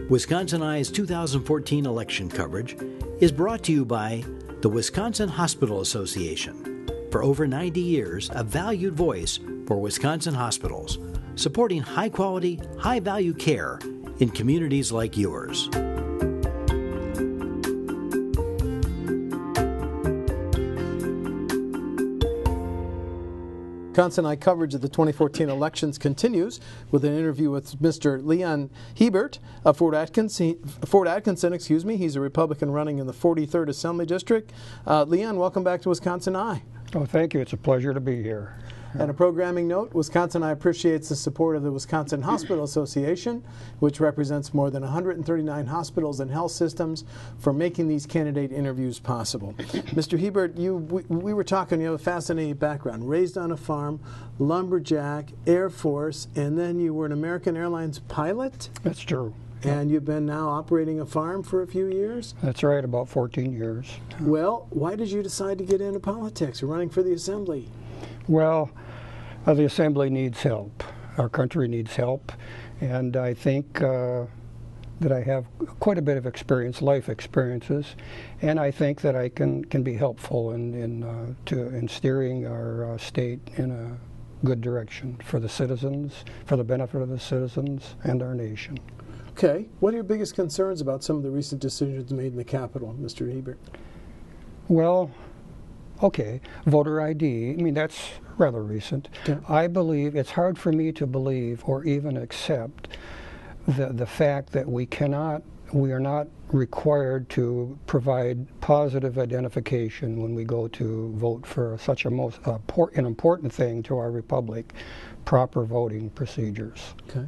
Wisconsin Eye's 2014 election coverage is brought to you by the Wisconsin Hospital Association. For over 90 years, a valued voice for Wisconsin hospitals, supporting high-quality, high-value care in communities like yours. Wisconsin Eye coverage of the 2014 elections continues with an interview with Mr. Leon Hebert of Fort Atkinson. He's a Republican running in the 43rd Assembly District. Leon, welcome back to Wisconsin Eye. Oh, thank you. It's a pleasure to be here. And a programming note, Wisconsin Eye appreciates the support of the Wisconsin Hospital Association, which represents more than 139 hospitals and health systems, for making these candidate interviews possible. Mr. Hebert, we were talking, you have a fascinating background. Raised on a farm, lumberjack, Air Force, and then you were an American Airlines pilot? That's true. And you've been now operating a farm for a few years? That's right, about 14 years. Well, why did you decide to get into politics or running for the Assembly? Well, the Assembly needs help. Our country needs help. And I think that I have quite a bit of experience, life experiences, and I think that I can be helpful in steering our state in a good direction for the citizens, for the benefit of the citizens and our nation. Okay. What are your biggest concerns about some of the recent decisions made in the Capitol, Mr. Hebert? Well, okay, voter ID, I mean, that's rather recent. Yeah. I believe, it's hard for me to believe or even accept the fact that we are not required to provide positive identification when we go to vote for such an important thing to our republic, proper voting procedures. Okay.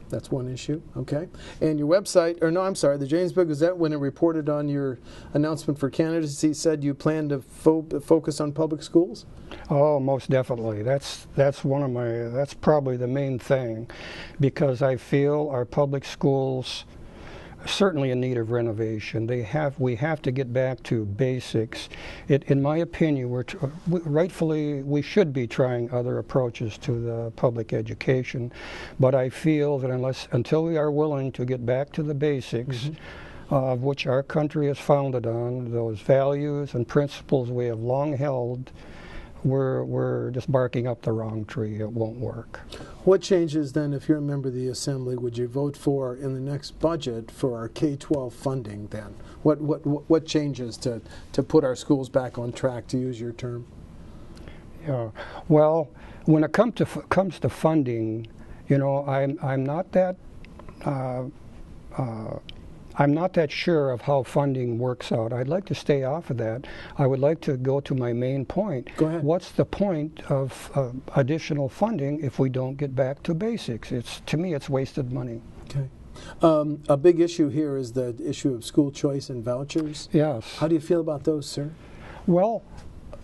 That's one issue, okay. And your website, or no, I'm sorry, the Jamesburg Gazette, when it reported on your announcement for candidacy, said you plan to focus on public schools? Oh, most definitely. That's probably the main thing, because I feel our public schools certainly in need of renovation. We have to get back to basics. In my opinion, rightfully we should be trying other approaches to the public education, but I feel that until we are willing to get back to the basics, of which our country is founded on, those values and principles we have long held, we're just barking up the wrong tree. It won't work. What changes then, if you're a member of the Assembly, would you vote for in the next budget for our K-12 funding then? What changes to put our schools back on track, to use your term? Yeah. Well, when it comes to funding, you know, I'm not that sure of how funding works out. I'd like to stay off of that. I would like to go to my main point. Go ahead. What's the point of additional funding if we don't get back to basics? To me, it's wasted money. Okay. A big issue here is the issue of school choice and vouchers. Yes. How do you feel about those, sir? Well,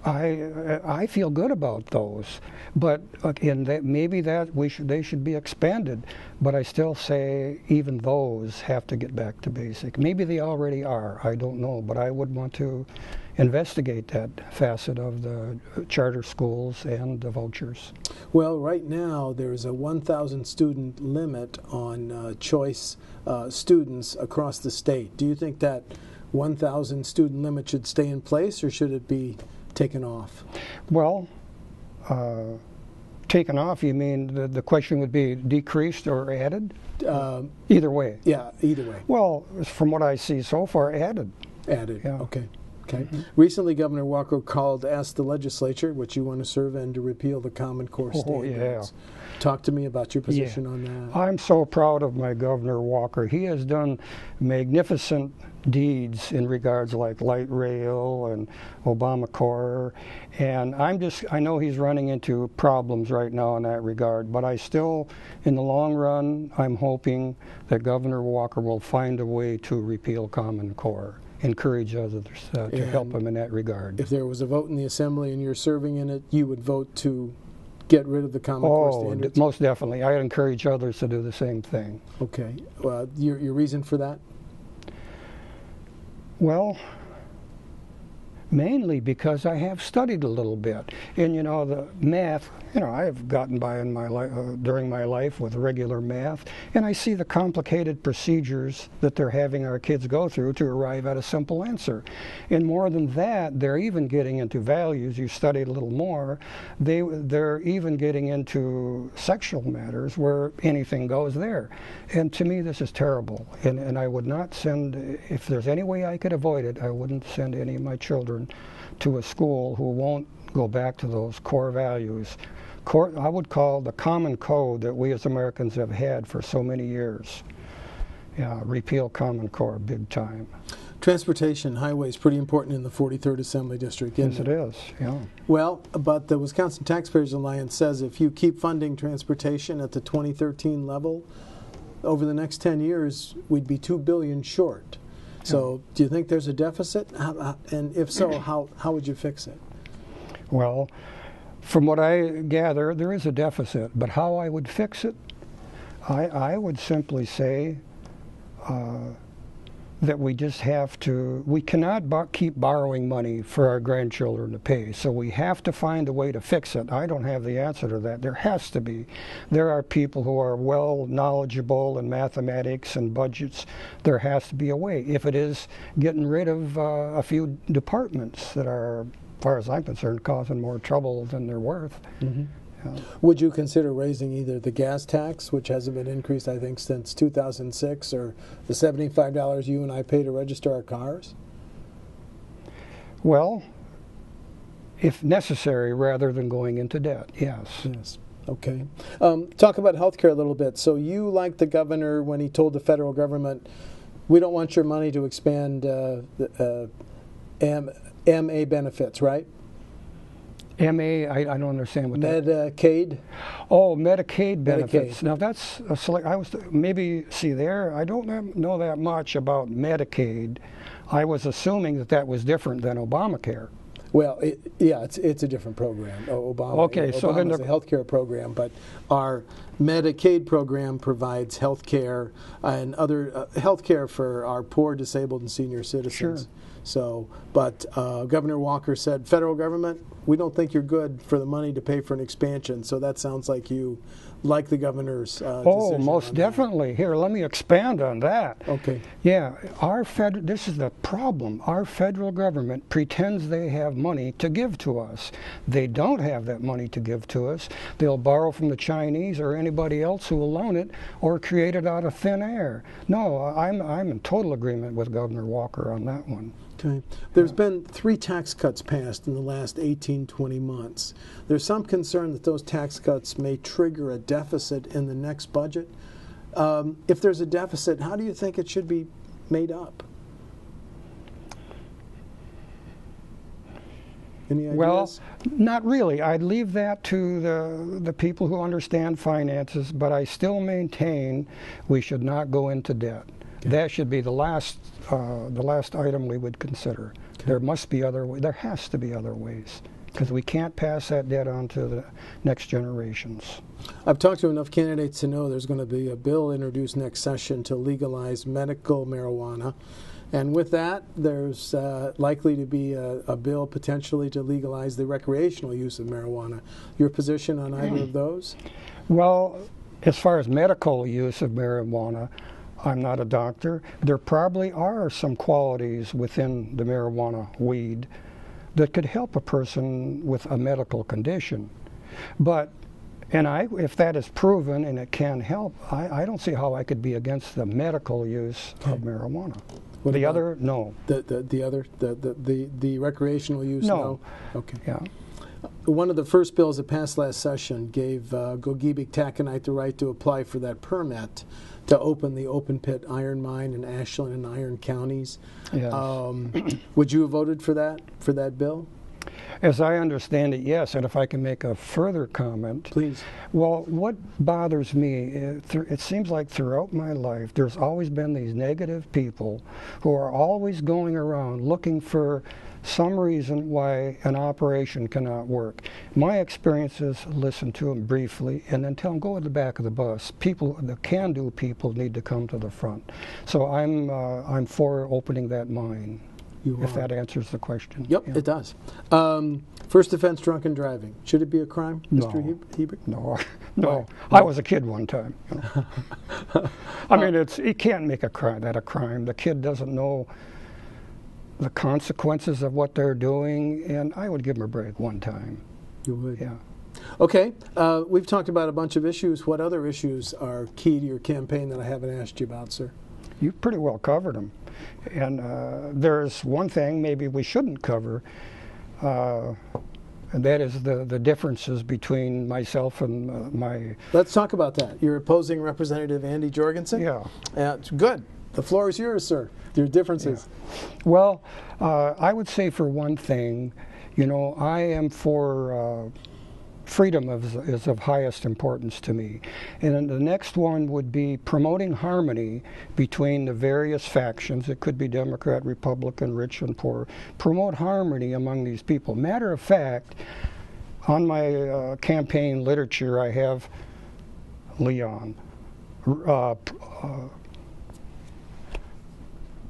I feel good about those, but again, they should be expanded. But I still say even those have to get back to basic. Maybe they already are. I don't know, but I would want to investigate that facet of the charter schools and the vouchers. Well, right now there's a 1,000 student limit on choice students across the state. Do you think that 1,000 student limit should stay in place, or should it be taken off? Well, taken off, you mean the question would be decreased or added? Either way. Yeah, either way. Well, from what I see so far, added. Added, yeah. Okay. Recently, Governor Walker asked the legislature, which you want to serve in, to repeal the Common Core standards. Yeah. Talk to me about your position on that. I'm so proud of my Governor Walker. He has done magnificent deeds in regards like light rail and Obamacare, and I know he's running into problems right now in that regard, but I still, in the long run, I'm hoping that Governor Walker will find a way to repeal Common Core. Encourage others to help him in that regard. If there was a vote in the Assembly and you're serving in it, you would vote to get rid of the Common Core standards? Most definitely. I encourage others to do the same thing. Okay. Your reason for that? Well, Mainly because I have studied a little bit, and the math. I have gotten by in my life during my life with regular math, and I see the complicated procedures that they're having our kids go through to arrive at a simple answer. And more than that, they're even getting into values. You studied a little more. They're even getting into sexual matters where anything goes there. And to me, this is terrible. And I would not send, if there's any way I could avoid it, I wouldn't send any of my children to a school who won't go back to those core values. I would call the common code that we as Americans have had for so many years. Yeah, repeal Common Core big time. Transportation, highways, pretty important in the 43rd Assembly District, isn't it? Yes, it is, yeah. Well, but the Wisconsin Taxpayers Alliance says if you keep funding transportation at the 2013 level, over the next 10 years, we'd be $2 billion short. So do you think there's a deficit? And if so, how would you fix it? Well, from what I gather, there is a deficit. But how I would fix it, I would simply say that we just have to, we cannot keep borrowing money for our grandchildren to pay. So we have to find a way to fix it. I don't have the answer to that. There has to be. There are people who are well knowledgeable in mathematics and budgets. There has to be a way. If it is getting rid of a few departments that are, as far as I'm concerned, causing more trouble than they're worth. Mm-hmm. Would you consider raising either the gas tax, which hasn't been increased, I think, since 2006, or the $75 you and I pay to register our cars? Well, if necessary, rather than going into debt, yes. Yes. Okay. Talk about health care a little bit. So you, like the governor, when he told the federal government, we don't want your money to expand MA benefits, right? MA, I don't understand what that. Medicaid. Oh, Medicaid benefits. Medicaid. Now that's maybe see there. I don't know that much about Medicaid. I was assuming that was different than Obamacare. Well, it's a different program. Okay, so then Obama's a health care program, but our Medicaid program provides health care and other health care for our poor, disabled, and senior citizens. Sure. So, but Governor Walker said, federal government, we don't think you're good for the money to pay for an expansion. So that sounds like you like the governor's decision. Oh, most definitely. Here, let me expand on that. Okay. Yeah, this is the problem. Our federal government pretends they have money to give to us. They don't have that money to give to us. They'll borrow from the Chinese or anybody else who will loan it or create it out of thin air. No, I'm in total agreement with Governor Walker on that one. Okay. There's been 3 tax cuts passed in the last 18-20 months. There's some concern that those tax cuts may trigger a deficit in the next budget. If there's a deficit, how do you think it should be made up? Any ideas? Well, not really. I'd leave that to the people who understand finances, but I still maintain we should not go into debt. Okay. That should be the last item we would consider. Okay. There must be other ways. There has to be other ways, because we can't pass that debt on to the next generations. I've talked to enough candidates to know there's going to be a bill introduced next session to legalize medical marijuana. And with that, there's likely to be a bill potentially to legalize the recreational use of marijuana. Your position on either of those? Well, as far as medical use of marijuana, I'm not a doctor. There probably are some qualities within the marijuana weed that could help a person with a medical condition. But, if that is proven and it can help, I don't see how I could be against the medical use of marijuana. What the about other, no. The recreational use, no. Okay. Yeah. One of the first bills that passed last session gave Gogebic Taconite the right to apply for that permit to open the open pit iron mine in Ashland and Iron counties. Yes. Would you have voted for that bill? As I understand it, yes. And if I can make a further comment. Please. Well, what bothers me, it seems like throughout my life, there's always been these negative people who are always going around looking for some reason why an operation cannot work. My experience is listen to them briefly and then tell them, go to the back of the bus. People, the can-do people need to come to the front. So I'm for opening that mine. if that answers the question. Yep, Yeah. it does. First offense, drunken driving. Should it be a crime, Mr. Hebert? No, no. I was a kid one time. You know. I mean, you can't make that a crime. The kid doesn't know the consequences of what they're doing, and I would give them a break one time. You would? Yeah. Okay, we've talked about a bunch of issues. What other issues are key to your campaign that I haven't asked you about, sir? You've pretty well covered them. And there's one thing maybe we shouldn't cover, and that is the differences between myself and my... Let's talk about that. You're opposing Representative Andy Jorgensen? Yeah. Good. The floor is yours, sir. Your differences. Yeah. Well, I would say for one thing, you know, I am for... freedom is of highest importance to me. And then the next one would be promoting harmony between the various factions. It could be Democrat, Republican, rich and poor. Promote harmony among these people. Matter of fact, on my campaign literature, I have Leon.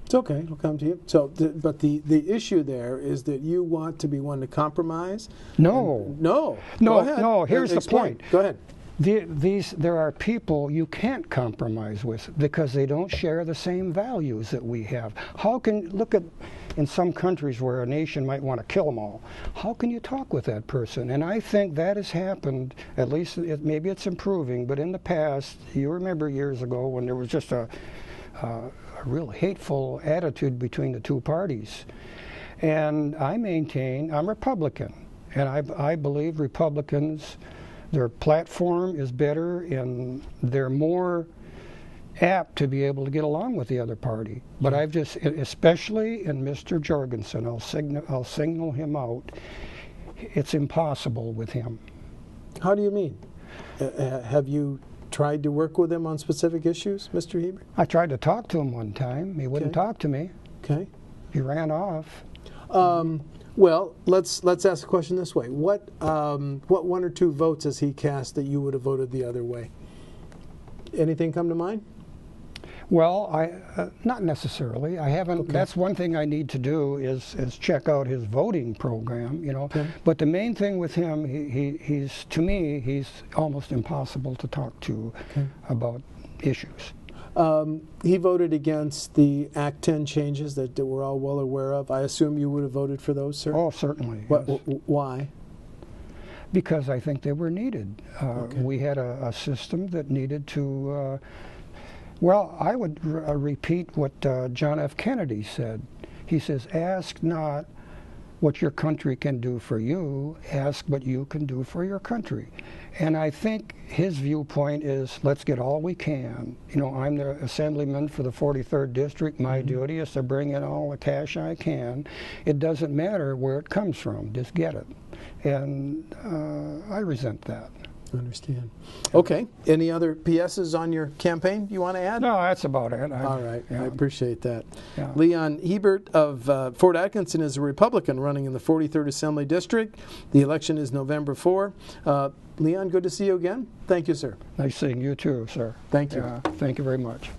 It's okay, it'll come to you. So, but the issue there is that you want to be one to compromise? No. No. No, here's the point. Go ahead. There are people you can't compromise with because they don't share the same values that we have. Look at in some countries where a nation might want to kill them all. How can you talk with that person? And I think that has happened, at least maybe it's improving, but in the past, you remember years ago when there was just a real hateful attitude between the two parties. And I maintain, I'm Republican, and I believe Republicans, their platform is better and they're more apt to be able to get along with the other party. But I've just, especially in Mr. Jorgensen, I'll signal him out. It's impossible with him. How do you mean? Have you tried to work with him on specific issues, Mr. Hebert? I tried to talk to him one time. He wouldn't talk to me. Okay. He ran off. Well, let's ask the question this way: what one or two votes has he cast that you would have voted the other way? Anything come to mind? Well, not necessarily. I haven't. Okay. That's one thing I need to do is check out his voting program. You know. Okay. But the main thing with him, he's to me, he's almost impossible to talk to about issues. He voted against the Act 10 changes that we're all well aware of. I assume you would have voted for those, sir? Oh, certainly. Yes. Why? Because I think they were needed. We had a system that needed to... well, I would repeat what John F. Kennedy said. He says, ask not what your country can do for you, ask what you can do for your country. And I think his viewpoint is, let's get all we can. You know, I'm the assemblyman for the 43rd District. My duty is to bring in all the cash I can. It doesn't matter where it comes from, just get it. And I resent that. I understand. Okay. Any other PSs on your campaign you want to add? No, that's about it. All right. Yeah. I appreciate that. Yeah. Leon Hebert of Fort Atkinson is a Republican running in the 43rd Assembly District. The election is November 4. Leon, good to see you again. Thank you, sir. Nice seeing you too, sir. Thank you. Thank you very much.